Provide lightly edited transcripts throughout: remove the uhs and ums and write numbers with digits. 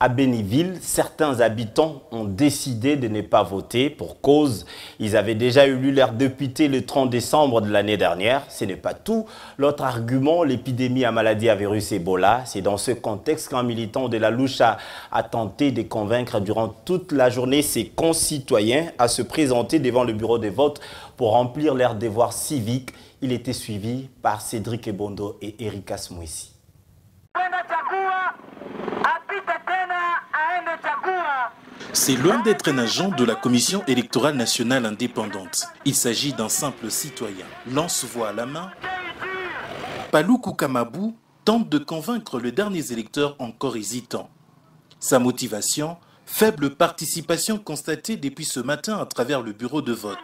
À Béniville, certains habitants ont décidé de ne pas voter pour cause. Ils avaient déjà élu leur député le 30 décembre de l'année dernière. Ce n'est pas tout. L'autre argument, l'épidémie à maladie à virus Ebola. C'est dans ce contexte qu'un militant de la Lucha a tenté de convaincre durant toute la journée ses concitoyens à se présenter devant le bureau de vote pour remplir leurs devoirs civiques. Il était suivi par Cédric Ebondo et Erika Smouissi. C'est loin d'être un agent de la Commission électorale nationale indépendante. Il s'agit d'un simple citoyen. Lance-voix à la main, Palou Koukamabou tente de convaincre les derniers électeurs encore hésitants. Sa motivation, faible participation constatée depuis ce matin à travers le bureau de vote.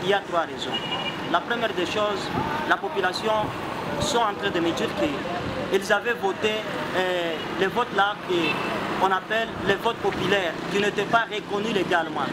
Il y a trois raisons. La première des choses, la population sont en train de me dire qu'ils avaient voté les votes là qu'on appelle les votes populaires, qui n'étaient pas reconnus légalement.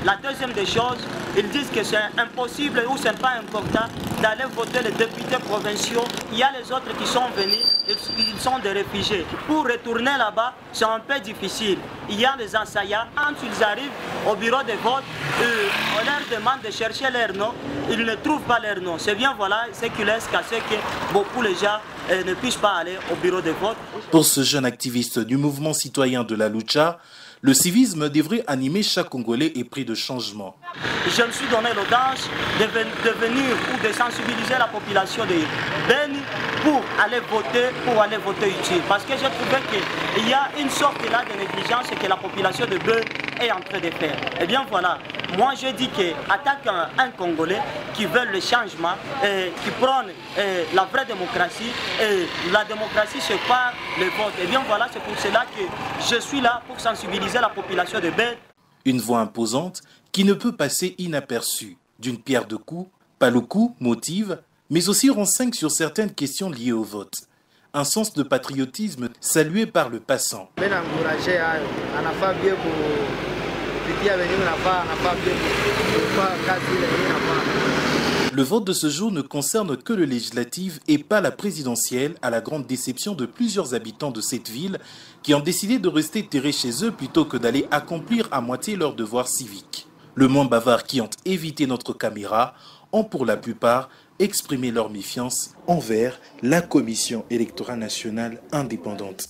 La deuxième des choses, ils disent que c'est impossible ou ce n'est pas important d'aller voter les députés provinciaux. Il y a les autres qui sont venus, ils sont des réfugiés. Pour retourner là-bas, c'est un peu difficile. Il y a les enseignants, quand ils arrivent au bureau de vote, on leur demande de chercher leur nom, ils ne trouvent pas leur nom. C'est bien voilà ce qui laisse casser que beaucoup de gens ne puissent pas aller au bureau de vote. Pour ce jeune activiste du mouvement citoyen de la Lucha, le civisme devrait animer chaque Congolais épris de changement. Je me suis donné l'audace de venir ou de sensibiliser la population de Beni pour aller voter utile. Parce que j'ai trouvé qu'il y a une sorte là de négligence que la population de Beni est en train de faire. Eh bien voilà, moi je dis qu'attaque un Congolais qui veut le changement, qui prône la vraie démocratie, et la démocratie c'est par le vote. Eh bien voilà, c'est pour cela que je suis là pour sensibiliser la population de Beni. Une voix imposante qui ne peut passer inaperçue. D'une pierre deux coups, Paloukou motive, mais aussi renseigne sur certaines questions liées au vote. Un sens de patriotisme salué par le passant. Le vote de ce jour ne concerne que le législatif et pas la présidentielle, à la grande déception de plusieurs habitants de cette ville qui ont décidé de rester terrés chez eux plutôt que d'aller accomplir à moitié leurs devoirs civiques. Le moins bavard qui ont évité notre caméra ont pour la plupart exprimé leur méfiance envers la Commission électorale nationale indépendante.